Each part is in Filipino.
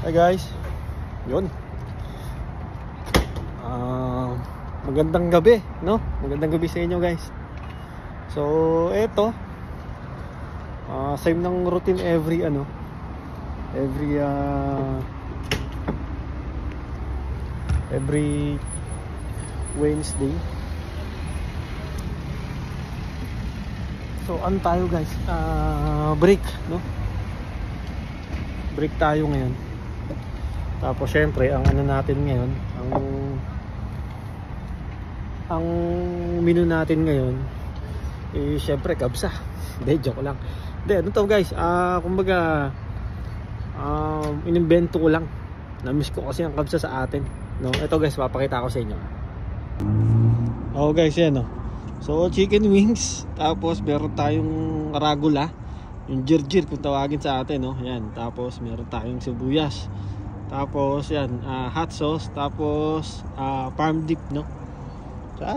Hi guys. Yun. Magandang gabi, no? Magandang gabi sa inyo guys. So, eto. Same ng routine every Wednesday. So, ano tayo guys? Break, no? Break tayo ngayon. Tapos syempre, ang ano natin ngayon, ang menu natin ngayon syempre kabsa. Hindi, joke lang. Hindi, ano to guys, kumbaga inimbento ko lang. Na-miss ko kasi ang kabsa sa atin, no? Ito guys, papakita ko sa inyo. Oh guys, yan, no? So chicken wings, tapos meron tayong arugula, yung jirjir kung tawagin sa atin, no? Yan, tapos meron tayong sibuyas, tapos yan, hot sauce, tapos farm dip, no?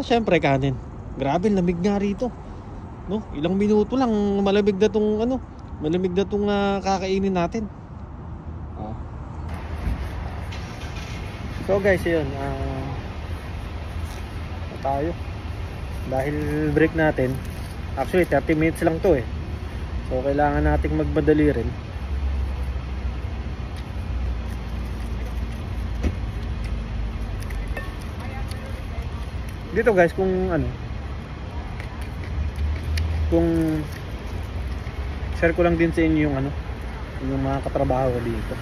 Syempre kanin. Grabe, lamig nga rito, no? Ilang minuto lang malamig na tong kakainin natin. So guys, yun, tayo dahil break natin, actually 30 minutes lang to so kailangan nating magmadali rin. Dito guys, kung share ko lang din sa inyo yung mga katrabaho dito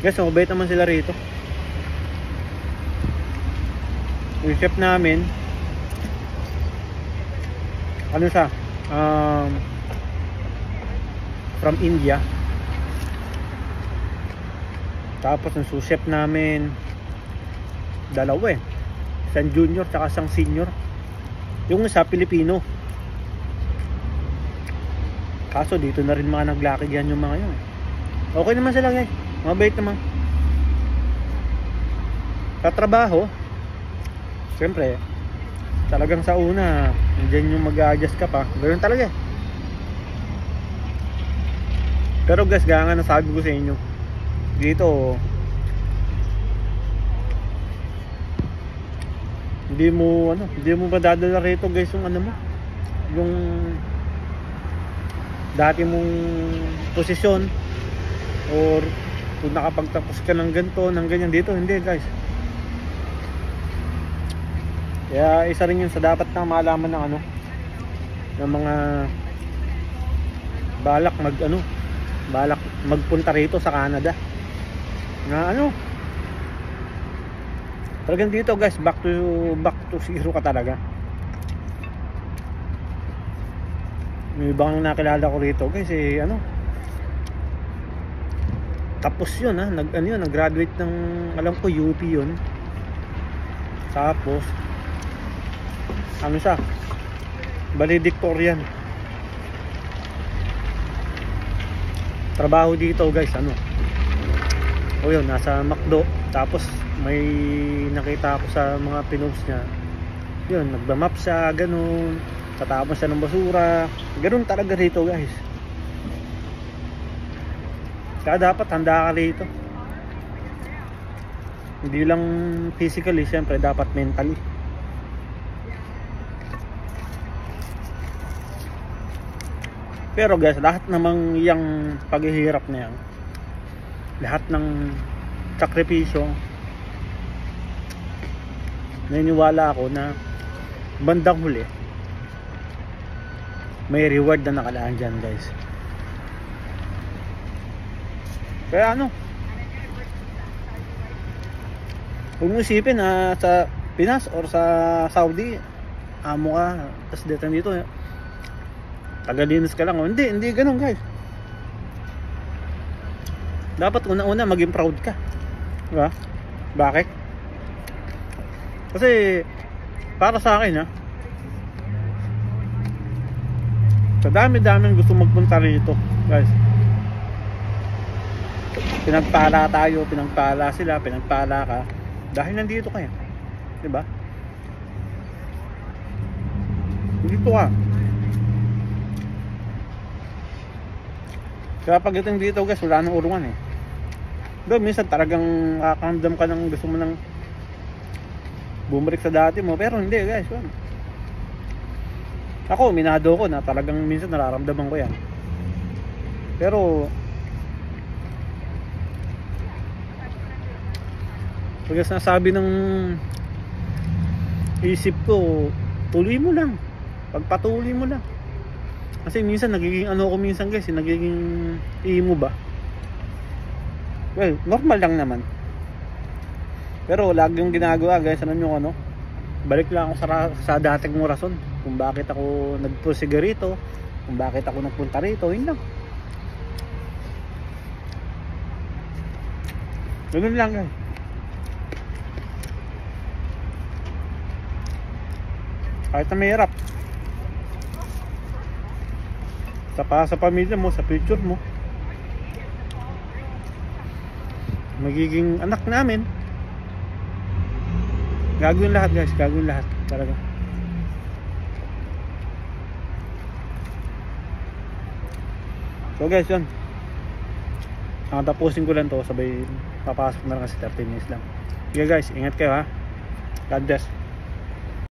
guys. So mabait naman sila rito. Yung chef namin, siya, from India. Tapos yung sous chef namin, dalawa isang junior tsaka isang senior. Yung isa Pilipino, kaso dito na rin mga naglakigan yung mga yun. Okay naman sila guys, mabait naman. Sa trabaho, siyempre talagang sa una dyan yung mag-a-adjust ka pa, ganoon talaga. Pero guys, gaya nga nasabi ko sa inyo, dito hindi mo madadala rito guys yung dati mong posisyon, or kung nakapagtapos ka ng ganito, ng ganyan. Dito hindi guys. Kaya isa rin yun sa dapat na malaman ng mga balak magpunta rito sa Canada, na talagang dito guys, back to zero ka talaga. May ibang nakilala ko rito guys, tapos yun, nag-graduate ng, alam ko UP yun. Tapos siya, valedictorian. Trabaho dito guys, yun, nasa McDo. Tapos may nakita ako sa mga pinost niya, yun, nagba-map siya, ganun, tatapon siya ng basura, ganun talaga rito guys. Kaya dapat handa ka rito, hindi lang physically, syempre dapat mentally. Pero guys, lahat namang yung paghihirap na yan, lahat ng sakripisyo, naniniwala ako na bandang huli may reward na nakalaan dyan guys. Kaya huwag mo isipin na sa Pinas or sa Saudi amo ka, tapos dito tagalinis ka lang. Hindi ganun guys. Dapat una-una maging proud ka, diba? Bakit? Kasi para sa akin sa dami-daming gusto magpunta rito guys, pinagpala tayo, pinagpala sila, pinagpala ka dahil nandito kayo, diba? Dito ka, Kaya pagdating dito guys, wala nang urungan eh. Doon minsan talagang kakaramdam ka ng gusto mo nang bumalik sa dati mo, pero hindi guys. Ako, minado ko na talagang minsan nararamdaman ko yan. Pero pag nasabi ng isip ko, tuloy mo lang, pagpatuloy mo lang. Kasi minsan nagiging ano ko minsan guys, nagiging emo ba. Well, normal lang naman. Pero lagi yung ginagawa guys, ano yung ano, balik lang ako sa dating mo rason kung bakit ako nagprosiga rito, kung bakit ako nagpunta rito, yun lang. Ganun lang guys. Kahit na mahirap, sa pamilya mo, sa future mo, magiging anak namin, gagawin lahat guys, gagawin lahat talaga. So guys, yun, tapusin ko lang to, sabay papasok na lang kasi 30 minutes lang. Okay guys, ingat kayo ha. God bless.